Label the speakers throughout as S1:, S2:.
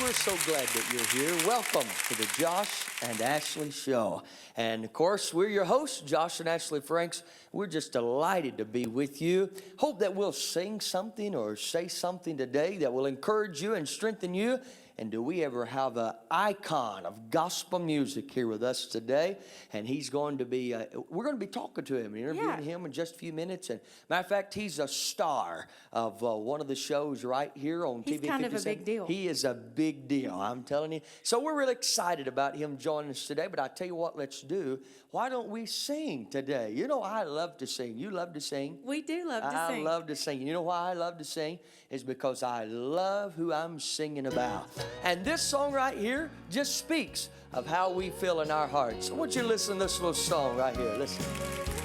S1: we're so glad that you're here. Welcome to the Josh and Ashley Show. And of course, we're your hosts, Josh and Ashley Franks. We're just delighted to be with you. Hope that we'll sing something or say something today that will encourage you and strengthen you. And do we ever have an icon of gospel music here with us today? And he's going to be, we're going to be talking to him, interviewing him in just a few minutes. And matter of fact, he's a star of one of the shows right here on
S2: He's
S1: TV.
S2: kind of a big deal.
S1: He is a big deal, I'm telling you. So we're really excited about him joining us today. But I tell you what, let's do. Why don't we sing today? You know, I love to sing. You love to sing?
S2: We do love to sing.
S1: I love to sing. You know why I love to sing? Is because I love who I'm singing about. And this song right here just speaks of how we feel in our hearts. I want you to listen to this little song right here. Listen.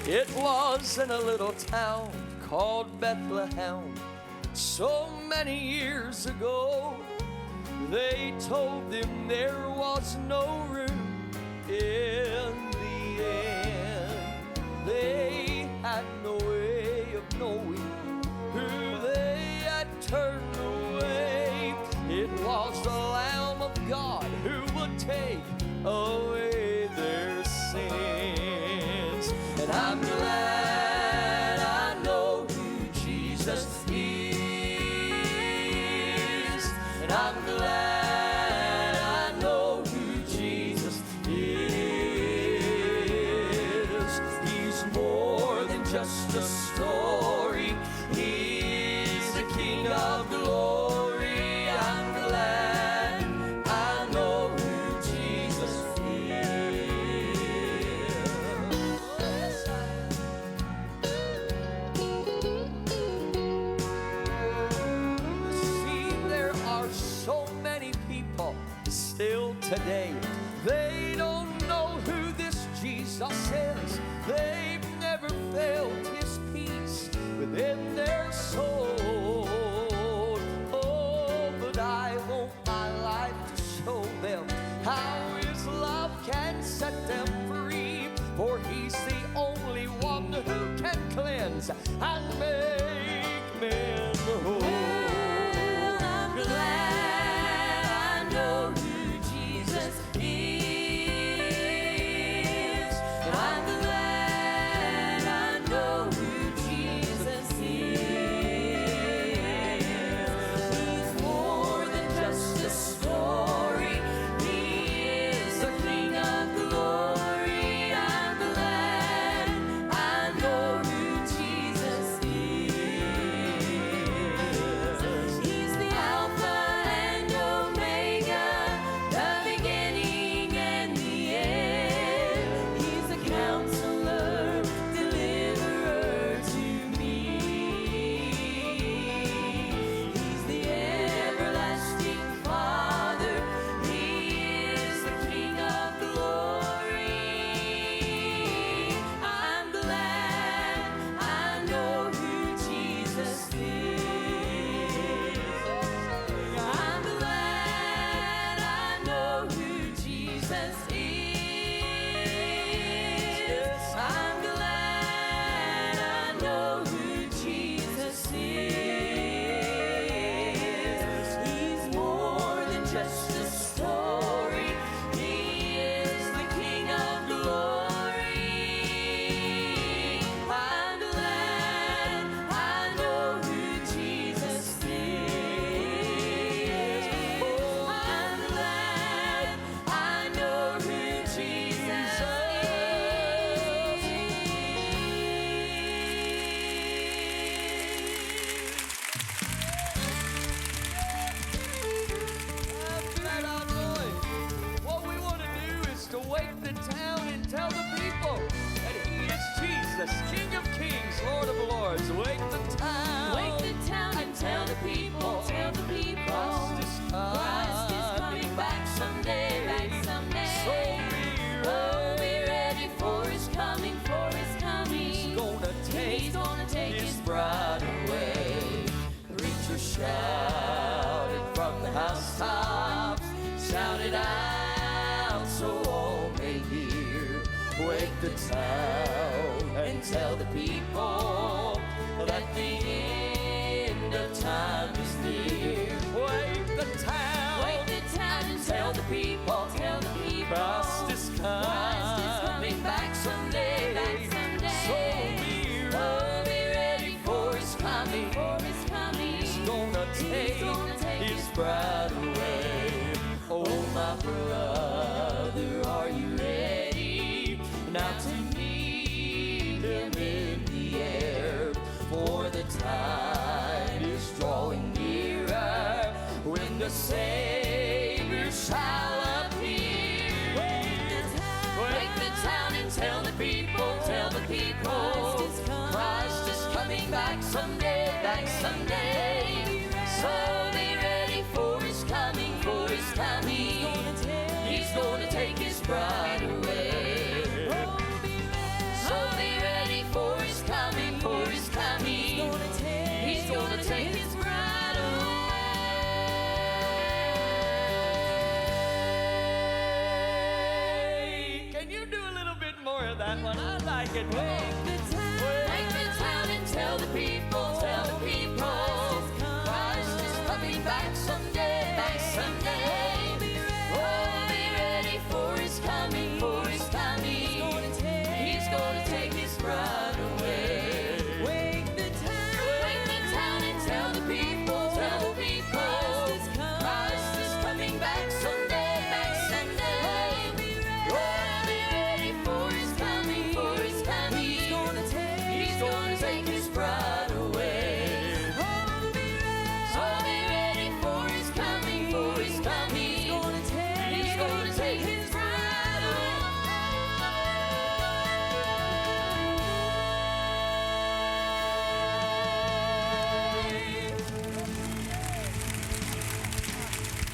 S1: It was in a little town called Bethlehem so many years ago. They told them there was no room in the end. They had no way of knowing who they had turned away. It was the Lamb of God who would take away their sins. And I'm glad I know who Jesus is. And I'm glad I know who Jesus is. He's more than just a story. He is the King of glory. I'm glad I know who Jesus is. See, there are so many people still today. They don't know who this Jesus is. They've never felt his peace within their soul. Oh, but I want my life to show them how his love can set them free. For he's the only one who can cleanse and make men whole.
S2: Well, I'm glad I know who Jesus is. I'm glad I know who Jesus is. He's more than just a story. He is the King of glory. I'm glad I know who Jesus is. He's the Alpha and Omega, the beginning and the end. He's the Counselor, Deliverer to me. He's the everlasting Father. He is the King of glory. I'm glad I know who Jesus is. I'm glad I know who Jesus is. I'm glad I know who Jesus is. He's more than just a story. He is the King of glory. I'm glad I know who Jesus is. I'm glad I know who Jesus
S1: I'm glad I know it. What we want to do is to wake the town and tell the people that he is Jesus, King of kings, Lord of lords. Wake the town.
S2: Wake the town and tell the people,
S1: Christ is
S2: Christ is coming back someday,
S1: So
S2: Oh, be ready for his coming, for his coming.
S1: He's gonna take
S2: his
S1: bride away. Preacher shouted from the housetops, shouted out so all may hear. Wake the town and tell the people that the end of time is near. Wake the town.
S2: Wake the brother, are you ready now to meet him in the air? For the time is drawing nearer when the Savior shall appear. Wake the town and tell the people, Christ is coming back someday, So be ready for his coming, He's gonna take his bride away. So be ready for his coming, He's gonna take his bride away.
S1: Can you do a little bit more of that one? I like it.
S2: Wake the town and tell the people, Christ is coming back someday, Oh, be ready for his coming, He's gonna take his bride away. Wake the town and tell the people, Christ is coming back someday, Oh, be ready for his coming, He's gonna take his bride away. So be ready for his coming, He's gonna take his bride away.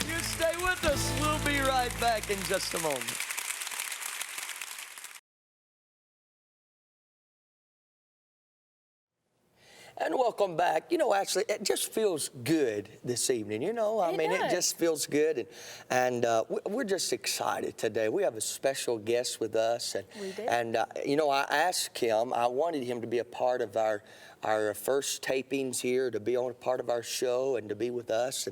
S1: You stay with us. We'll be right back in just a moment. And welcome back. You know, actually, it just feels good this evening. You know, I mean, it just feels good. And we're just excited today. We have a special guest with us. And,
S3: We do.
S1: And, you know, I asked him, I wanted him to be a part of our first tapings here, to be on a part of our show and to be with us.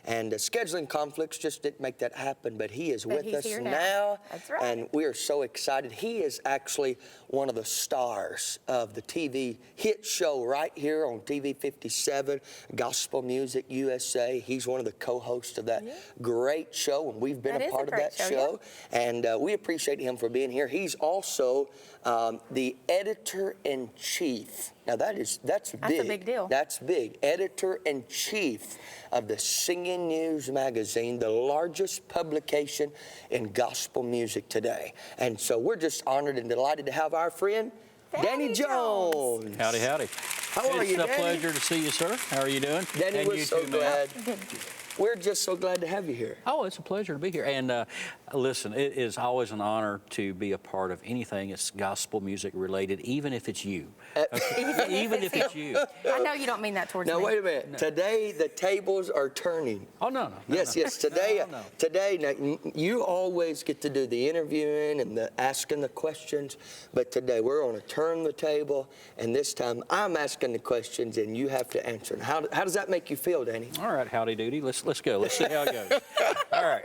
S1: And scheduling conflicts just didn't make that happen, but he is with
S3: he's
S1: us
S3: here
S1: now.
S3: now. That's right.
S1: And we are so excited. He is actually one of the stars of the TV hit show right here on TV 57, Gospel Music USA. He's one of the co-hosts of that great show, and we've been
S3: That
S1: a
S3: is
S1: part
S3: a
S1: of that
S3: great
S1: show.
S3: yeah.
S1: And we appreciate him for being here. He's also the editor-in-chief. Now that's big.
S3: That's a big deal.
S1: That's big. Editor-in-chief of the Singing News magazine, the largest publication in gospel music today. And so we're just honored and delighted to have our friend, Danny Jones.
S4: Howdy, howdy.
S1: How are you,
S4: It's a
S1: Danny?
S4: pleasure to see you, sir. How are you doing?
S1: Danny,
S4: And
S1: we're
S4: you
S1: so
S4: too, man.
S1: glad. We're just so glad to have you here.
S4: Oh, it's a pleasure to be here. And listen, it is always an honor to be a part of anything that's gospel music related, even if it's you. Okay? Even if it's you.
S3: I know you don't mean that towards
S1: Now,
S3: me.
S1: wait a minute. Today, the tables are turning.
S4: Oh, no.
S1: Yes. Today, now, you always get to do the interviewing and the asking the questions, but today we're going to turn the table, and this time I'm asking the questions, and you have to answer. How does that make you feel, Danny?
S4: All right, howdy doody. Let's go. Let's see how it goes. All right.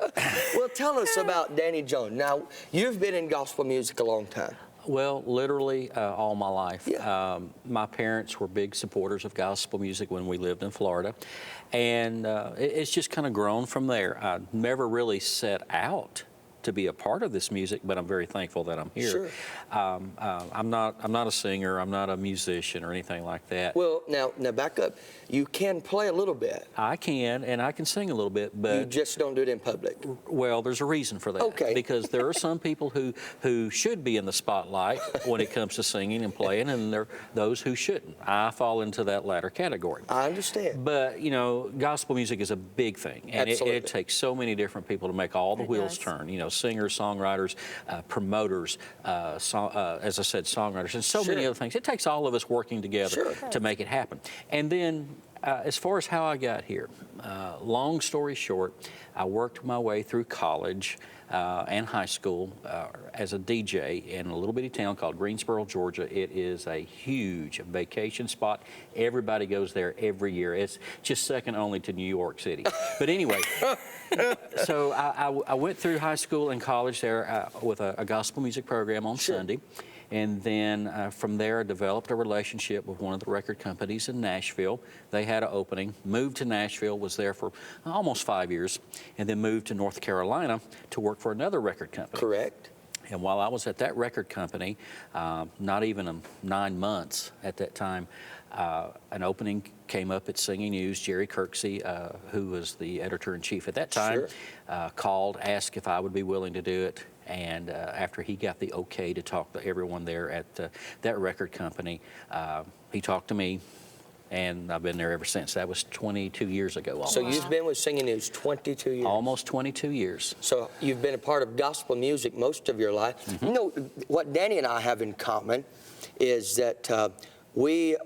S1: Well, tell us about Danny Jones. Now, you've been in gospel music a long time.
S4: Well, literally all my life.
S1: Yeah.
S4: My parents were big supporters of gospel music when we lived in Florida. And it's just kind of grown from there. I never really set out to be a part of this music, but I'm very thankful that I'm here.
S1: Sure.
S4: I'm not a singer, I'm not a musician or anything like that.
S1: Well, now back up. You can play a little bit.
S4: I can, and I can sing a little bit,
S1: You
S4: but
S1: just don't do it in public.
S4: well, there's a reason for that.
S1: Okay.
S4: Because there are some people who should be in the spotlight when it comes to singing and playing, and there are those who shouldn't. I fall into that latter category.
S1: I understand.
S4: But, you know, gospel music is a big thing, and
S1: Absolutely.
S4: it takes so many different people to make all the
S3: It
S4: wheels
S3: does.
S4: turn. You know, singers, songwriters, promoters, as I said, songwriters, and so many
S1: Sure.
S4: other things. It takes all of us working together
S1: Sure.
S4: to make it happen. And then, as far as how I got here, long story short, I worked my way through college and high school as a DJ in a little bitty town called Greensboro, Georgia. It is a huge vacation spot. Everybody goes there every year. It's just second only to New York City. But anyway, so I went through high school and college there with a gospel music program on
S1: Sure.
S4: Sunday. And then from there, I developed a relationship with one of the record companies in Nashville. They had an opening, moved to Nashville, was there for almost 5 years, and then moved to North Carolina to work for another record company.
S1: Correct.
S4: And while I was at that record company, not even 9 months at that time, an opening came up at Singing News. Jerry Kirksey, who was the editor-in-chief at that time, called, asked if I would be willing to do it. And after he got the okay to talk to everyone there at that record company, he talked to me, and I've been there ever since. That was 22 years ago almost.
S1: So you've been with Singing News 22 years?
S4: Almost 22 years.
S1: So you've been a part of gospel music most of your life. You know, what Danny and I have in common is that we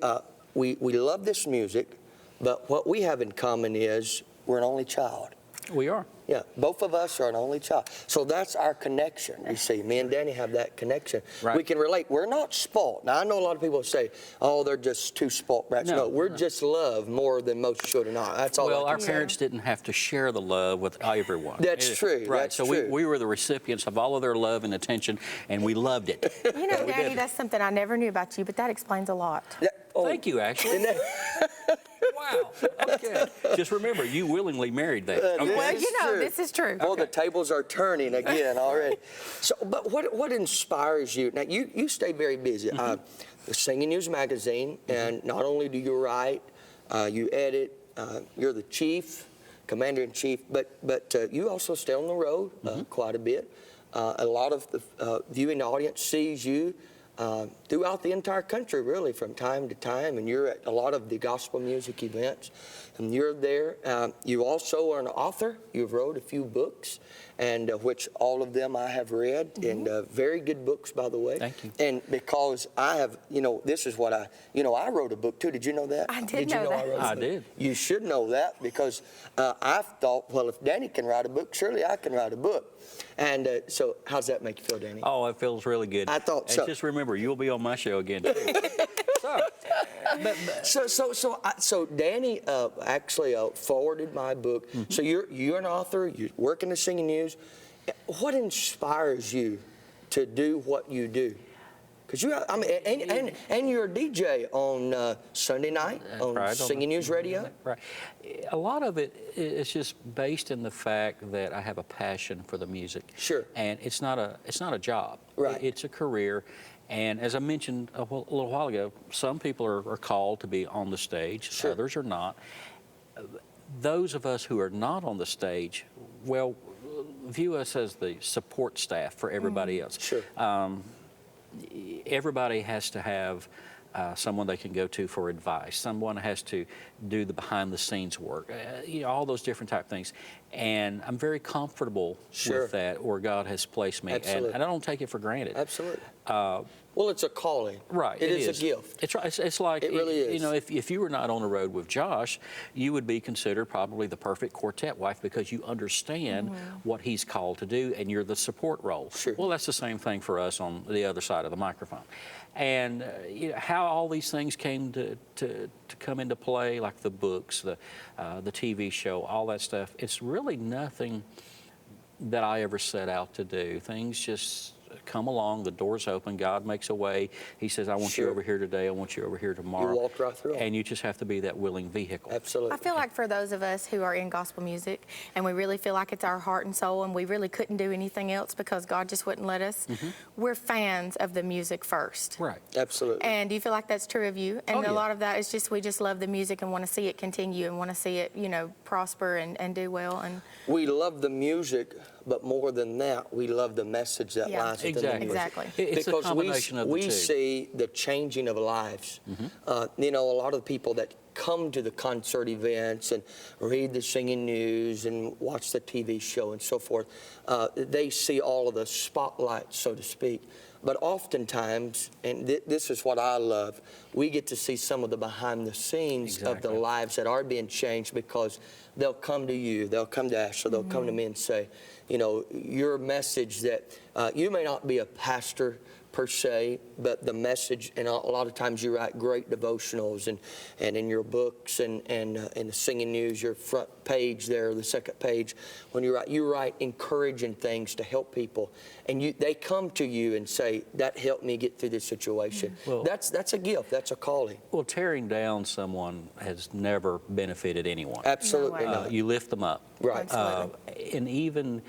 S1: love this music, but what we have in common is we're an only child.
S4: We are.
S1: Yeah, both of us are an only child. So that's our connection, you see. Me and Danny have that connection.
S4: Right.
S1: We can relate. We're not spoiled. Now, I know a lot of people say, oh, they're just too spoiled brats. No, we're just loved more than most should or not. That's all.
S4: Well, our parents didn't have to share the love with everyone.
S1: That's true.
S4: Right,
S1: That's
S4: so
S1: true.
S4: we were the recipients of all of their love and attention, and we loved it.
S3: You know, Daddy, that's something I never knew about you, but that explains a lot.
S4: Thank you, actually. Wow. Okay. Just remember, you willingly married that. Okay?
S3: Well,
S1: That's
S3: you know,
S1: true.
S3: this is true.
S1: Well, the tables are turning again already. So, but what inspires you? Now, you stay very busy. The Singing News magazine, and not only do you write, you edit, you're the chief, commander-in-chief, but you also stay on the road quite a bit. A lot of the viewing audience sees you throughout the entire country, really, from time to time, and you're at a lot of the gospel music events, and you're there. You also are an author. You've wrote a few books, and which all of them I have read, and very good books, by the way.
S4: Thank you.
S1: And because I have, this is what I wrote a book too. Did you know that?
S3: I did
S1: you
S3: know that.
S1: I wrote a
S4: I
S1: book?
S4: did.
S1: You should know that because I've thought, well, if Danny can write a book, surely I can write a book. And so how's that make you feel, Danny?
S4: Oh, it feels really good.
S1: I thought
S4: and
S1: so.
S4: Just remember, you'll be on my show again, too.
S1: So Danny actually forwarded my book. So you're an author. You work in the Singing News. What inspires you to do what you do? Because and you're a DJ on Sunday night on Singing News Radio.
S4: Right. A lot of it is just based in the fact that I have a passion for the music.
S1: Sure.
S4: And it's not a job.
S1: Right.
S4: It's a career. And as I mentioned a little while ago, some people are called to be on the stage.
S1: Sure.
S4: Others are not. Those of us who are not on the stage, well, view us as the support staff for everybody else.
S1: Sure.
S4: Everybody has to have someone they can go to for advice. Someone has to do the behind-the-scenes work. All those different type things. And I'm very comfortable with that, where God has placed me.
S1: Absolutely.
S4: And I don't take it for granted.
S1: Absolutely. Well, it's a calling.
S4: Right.
S1: It is a gift.
S4: It's right. It's like,
S1: It really is.
S4: If you were not on the road with Josh, you would be considered probably the perfect quartet wife because you understand what he's called to do, and you're the support role.
S1: Sure.
S4: Well, that's the same thing for us on the other side of the microphone. And how all these things came to come into play, like the books, the TV show, all that stuff, it's really nothing that I ever set out to do. Things just come along, the door's open, God makes a way. He says, I want you over here today, I want you over here tomorrow.
S1: You walked right through it.
S4: And you just have to be that willing vehicle.
S1: Absolutely.
S3: I feel like for those of us who are in gospel music and we really feel like it's our heart and soul and we really couldn't do anything else because God just wouldn't let us, we're fans of the music first.
S4: Right.
S1: Absolutely.
S3: And do you feel like that's true of you? And a lot of that is just we just love the music and want to see it continue and want to see it, prosper and do well. And
S1: We love the music, but more than that, we love the message that lies within the music.
S3: Exactly.
S4: It's a combination of the two.
S1: We see the changing of lives. A lot of people that come to the concert events and read the Singing News and watch the TV show and so forth, they see all of the spotlights, so to speak. But oftentimes, and this is what I love, we get to see some of the behind the scenes of the lives that are being changed because they'll come to you, they'll come to Ashley, they'll come to me and say, your message that you may not be a pastor per se, but the message, and a lot of times you write great devotionals, and in your books, and in the Singing News, your front page there, the second page, when you write encouraging things to help people, and they come to you and say, that helped me get through this situation.
S4: Well,
S1: that's a gift, that's a calling.
S4: Well, tearing down someone has never benefited anyone.
S1: Absolutely
S3: No way.
S1: not.
S4: You lift them up.
S1: Right.
S3: Absolutely.
S4: And even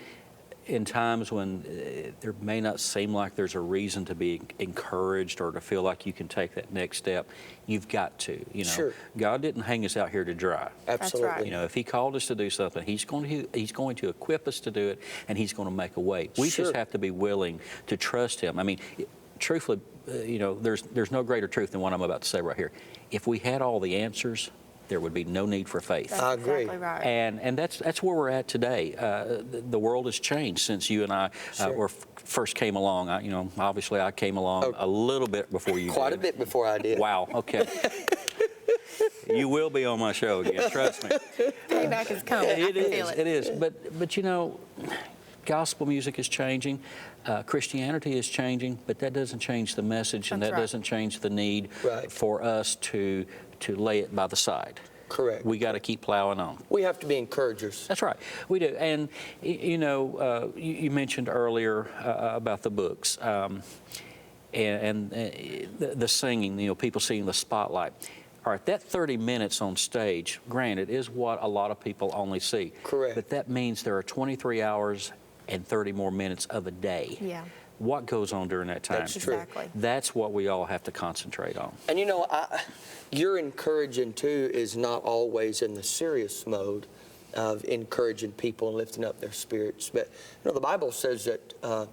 S4: in times when there may not seem like there's a reason to be encouraged or to feel like you can take that next step, you've got to.
S1: Sure.
S4: God didn't hang us out here to dry.
S1: Absolutely.
S3: right.
S4: If He called us to do something, He's going to equip us to do it, and He's going to make a way. We
S1: Sure.
S4: just have to be willing to trust Him. I mean, truthfully, there's no greater truth than what I'm about to say right here. If we had all the answers, there would be no need for faith.
S3: That's
S1: I agree.
S3: exactly right.
S4: And that's where we're at today. The world has changed since you and I
S1: Sure.
S4: first came along. Obviously, I came along a little bit before you
S1: Quite
S4: did.
S1: a bit before I did.
S4: Wow, okay. You will be on my show again, trust me.
S3: Payback is coming. I can feel
S4: It is. But gospel music is changing. Christianity is changing, but that doesn't change the message, and
S3: That's
S4: that
S3: right.
S4: doesn't change the need
S1: Right.
S4: for us to lay it by the side.
S1: Correct.
S4: We got to keep plowing on.
S1: We have to be encouragers.
S4: That's right, we do. And you mentioned earlier about the books and the singing. People seeing the spotlight. All right, that 30 minutes on stage, granted, is what a lot of people only see.
S1: Correct.
S4: But that means there are 23 hours and 30 more minutes of a day.
S3: Yeah.
S4: What goes on during that time?
S1: That's true.
S3: Exactly.
S4: That's what we all have to concentrate on.
S1: And your encouraging too is not always in the serious mode of encouraging people and lifting up their spirits. But the Bible says that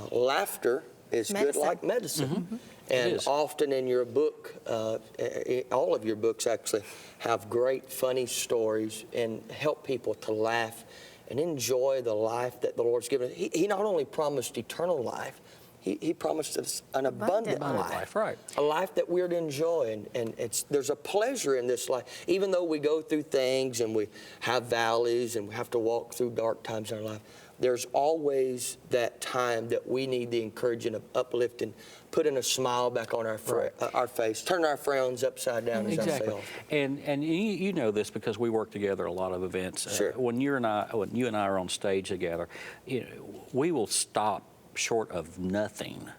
S1: laughter is good
S3: Medicine.
S1: like medicine.
S4: Mm-hmm.
S1: And
S4: It is.
S1: often in your book, all of your books actually have great funny stories and help people to laugh and enjoy the life that the Lord's given. He not only promised eternal life, He promised us an abundant
S3: Abundant
S1: life.
S4: Right.
S1: A life that we're to enjoy, and there's a pleasure in this life. Even though we go through things and we have valleys and we have to walk through dark times in our life, there's always that time that we need the encouraging of uplifting, putting a smile back on our face, turning our frowns upside down, as I say
S4: Exactly.
S1: often.
S4: And you know this because we work together at a lot of events.
S1: Sure.
S4: When you and I are on stage together, we will stop short of nothing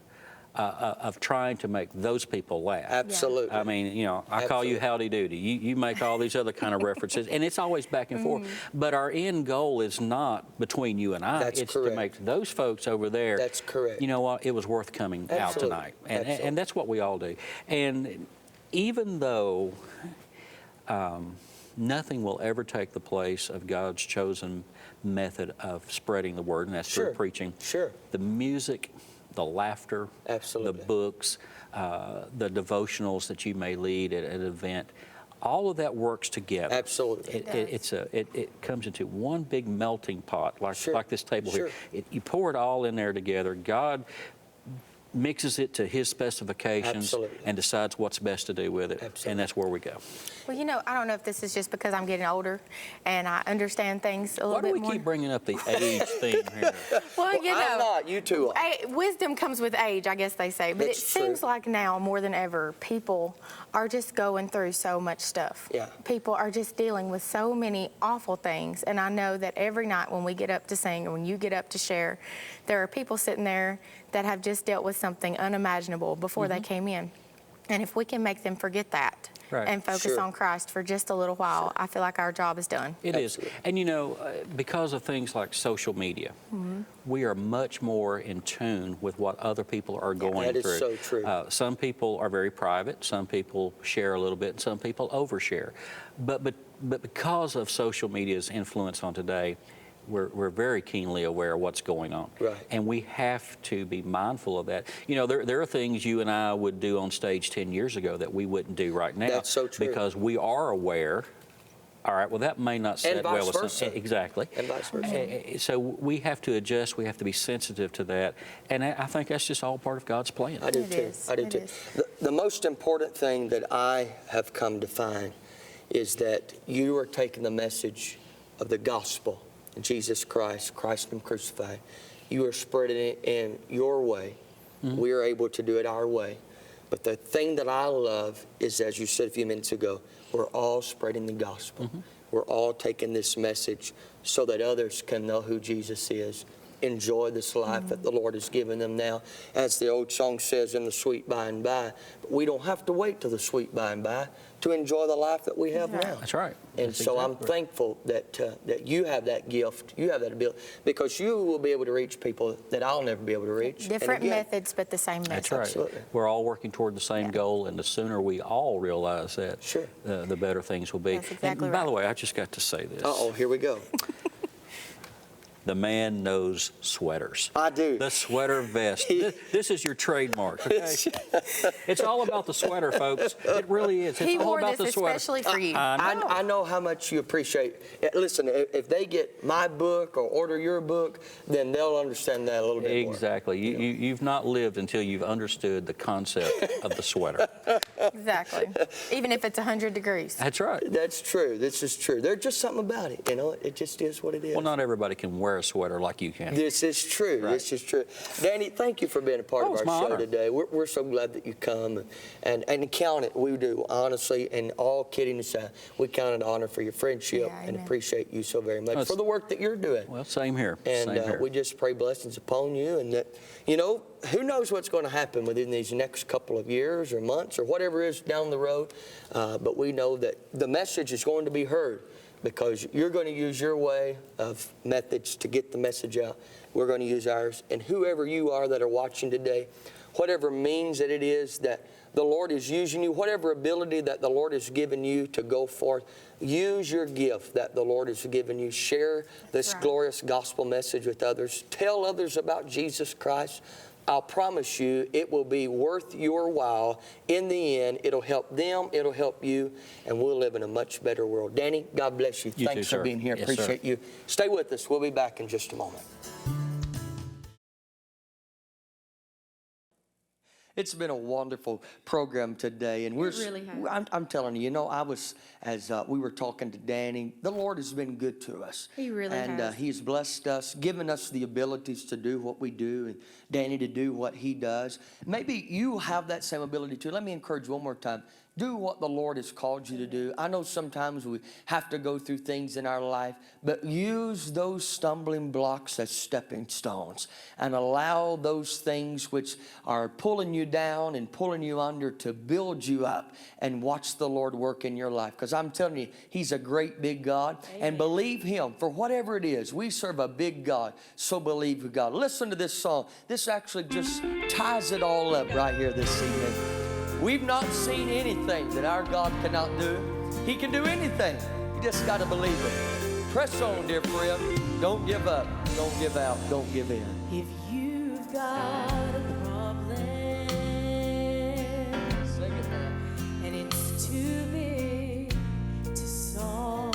S4: of trying to make those people laugh.
S1: Absolutely.
S4: I mean, I call you
S1: Absolutely.
S4: howdy doody. You make all these other kind of references, and it's always back and forth. But our end goal is not between you and I.
S1: That's
S4: it's
S1: correct.
S4: to make those folks over there.
S1: That's correct.
S4: You know what? It was worth coming out
S1: Absolutely.
S4: tonight,
S1: Absolutely.
S4: and that's what we all do. And even though nothing will ever take the place of God's chosen method of spreading the word, and that's
S1: Sure.
S4: through preaching.
S1: Sure.
S4: The music, the laughter,
S1: Absolutely.
S4: the books, the devotionals that you may lead at an event, all of that works together.
S1: Absolutely.
S4: It comes into one big melting pot,
S1: Sure.
S4: like this table
S1: Sure.
S4: here. You pour it all in there together. God mixes it to His specifications
S1: Absolutely.
S4: and decides what's best to do with it.
S1: Absolutely.
S4: And that's where we go.
S3: Well, I don't know if this is just because I'm getting older and I understand things a little
S4: Why do
S3: bit
S4: we
S3: more.
S4: keep bringing up the age thing here?
S3: Well,
S1: I'm not. You two are.
S3: Wisdom comes with age, I guess they say. But
S1: That's
S3: it seems
S1: true.
S3: like now more than ever, people are just going through so much stuff.
S1: Yeah.
S3: People are just dealing with so many awful things. And I know that every night when we get up to sing or when you get up to share, there are people sitting there that have just dealt with something unimaginable before they came in. And if we can make them forget that
S4: Right.
S3: and focus
S1: Sure.
S3: on Christ for just a little while, I feel like our job is done.
S4: It is.
S1: Absolutely.
S4: And because of things like social media, we are much more in tune with what other people are going
S1: That is
S4: through.
S1: so true.
S4: Some people are very private, some people share a little bit, and some people overshare. But because of social media's influence on today, we're very keenly aware of what's going on.
S1: Right.
S4: And we have to be mindful of that. There are things you and I would do on stage 10 years ago that we wouldn't do right now.
S1: That's so true.
S4: Because we are aware. All right, well, that may not sit
S1: And
S4: well
S1: vice
S4: with some.
S1: versa.
S4: Exactly.
S1: And vice versa.
S4: So we have to adjust. We have to be sensitive to that. And I think that's just all part of God's plan.
S1: I do
S3: It
S1: too.
S3: is.
S1: I do
S3: It
S1: too.
S3: is.
S1: The most important thing that I have come to find is that you are taking the message of the gospel, Jesus Christ, Christ Him crucified. You are spreading it in your way, we are able to do it our way. But the thing that I love is, as you said a few minutes ago, we're all spreading the gospel. We're all taking this message so that others can know who Jesus is, enjoy this life that the Lord has given them now. As the old song says, in the sweet by and by. But we don't have to wait till the sweet by and by to enjoy the life that we have now.
S4: That's right.
S1: And
S4: That's
S1: so
S4: exactly
S1: I'm thankful that you have that gift, you have that ability, because you will be able to reach people that I'll never be able to reach.
S3: Different methods, but the same message.
S4: That's right.
S1: Absolutely.
S4: We're all working toward the same goal, and the sooner we all realize that,
S1: Sure.
S4: the better things will be.
S3: That's exactly
S4: and by
S3: right.
S4: the way, I just got to say this.
S1: Uh-oh, here we go.
S4: The man knows sweaters.
S1: I do.
S4: The sweater vest. This is your trademark, okay? It's all about the sweater, folks. It really is. It's
S3: He
S4: all
S3: wore
S4: about
S3: this
S4: the sweater.
S3: especially for you.
S1: I know how much you appreciate. Listen, if they get my book or order your book, then they'll understand that a little bit more.
S4: Exactly. You've not lived until you've understood the concept of the sweater.
S3: Exactly. Even if it's 100 degrees.
S4: That's right.
S1: That's true. This is true. There's just something about it, It just is what it is.
S4: Well, not everybody can wear a sweater like you can.
S1: This is true.
S4: Right.
S1: This is true. Danny, thank you for being a part
S4: Oh,
S1: of
S4: it's
S1: our
S4: my
S1: show
S4: honor.
S1: today. We're so glad that you come and count it. We do, honestly, and all kidding aside, we count it an honor for your friendship
S3: Yeah,
S1: and
S3: amen.
S1: appreciate you so very much
S4: Well,
S1: for the work that you're doing.
S4: Well, same here.
S1: And
S4: Same here.
S1: we just pray blessings upon you, and that, who knows what's going to happen within these next couple of years or months or whatever is down the road. But we know that the message is going to be heard because you're going to use your way of methods to get the message out. We're going to use ours. And whoever you are that are watching today, whatever means that it is that the Lord is using you, whatever ability that the Lord has given you to go forth, use your gift that the Lord has given you. Share this
S3: right.
S1: glorious gospel message with others. Tell others about Jesus Christ. I'll promise you it will be worth your while. In the end, it'll help them, it'll help you, and we'll live in a much better world. Danny, God bless you.
S4: You
S1: Thanks
S4: too,
S1: for
S4: sir.
S1: being here.
S4: Yes, sir.
S1: Appreciate you. Stay with us. We'll be back in just a moment. It's been a wonderful program today, and
S3: really has.
S1: I'm telling you, I was, as we were talking to Danny, the Lord has been good to us.
S3: He really
S1: and
S3: has.
S1: He's blessed us, given us the abilities to do what we do, and Danny to do what he does. Maybe you have that same ability too. Let me encourage you one more time. Do what the Lord has called you to do. I know sometimes we have to go through things in our life, but use those stumbling blocks as stepping stones and allow those things which are pulling you down and pulling you under to build you up, and watch the Lord work in your life. Because I'm telling you, He's a great big God.
S3: Amen.
S1: And believe Him for whatever it is. We serve a big God, so believe God. Listen to this song. This actually just ties it all up right here this evening. We've not seen anything that our God cannot do. He can do anything. You just got to believe it. Press on, dear friend. Don't give up. Don't give out. Don't give in.
S2: If you've got a problem
S1: Sing it now.
S2: and it's too big to solve,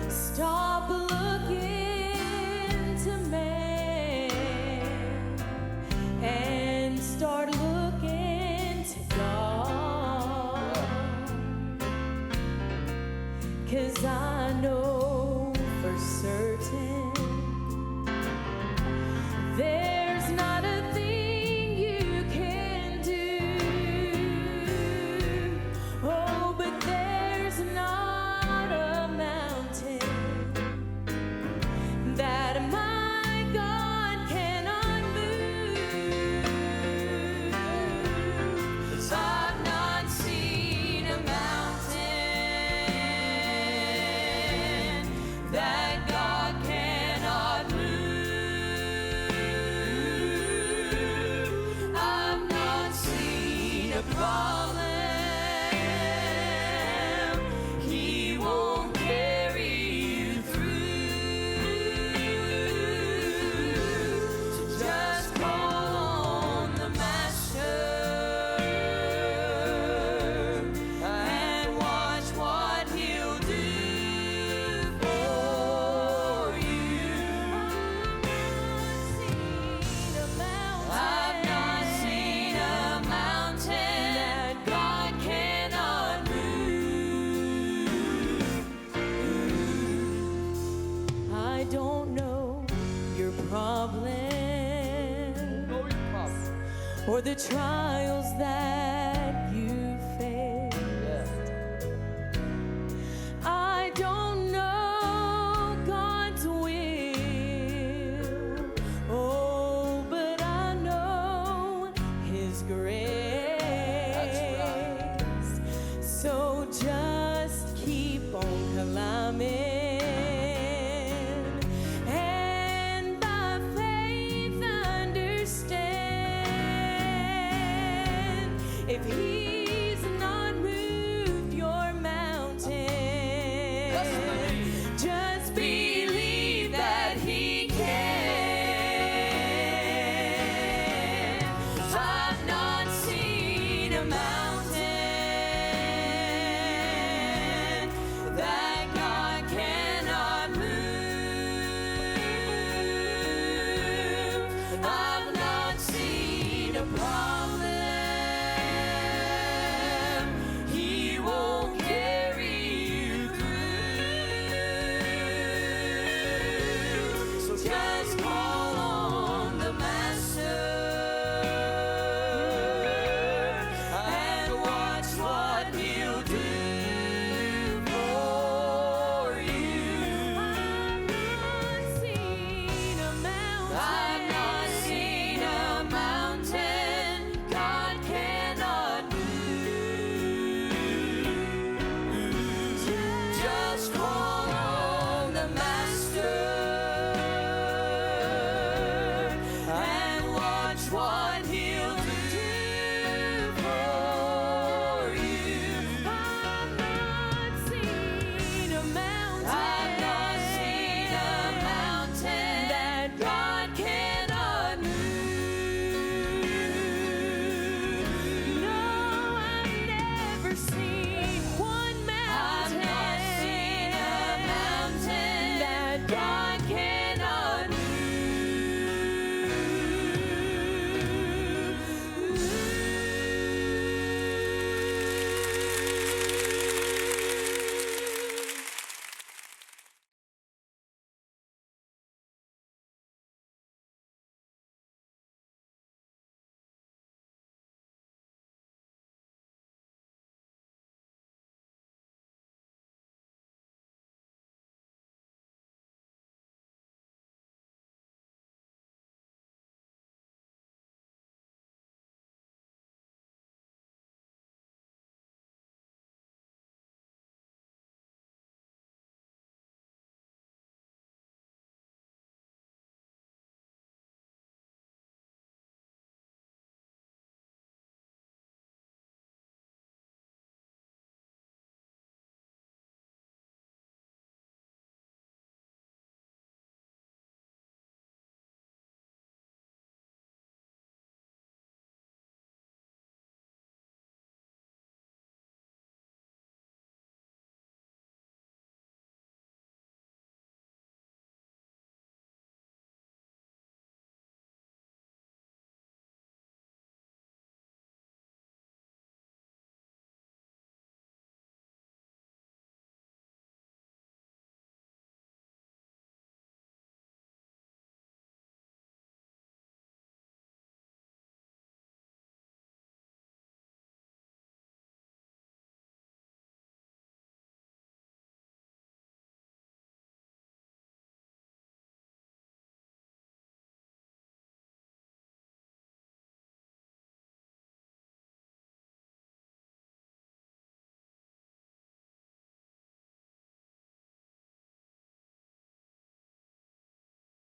S2: stop looking to man and start looking to God. 'Cause I know for certain there's not a thing you can do. Oh, but there's not a mountain that my God cannot move. I've not seen a mountain that God cannot for the trials that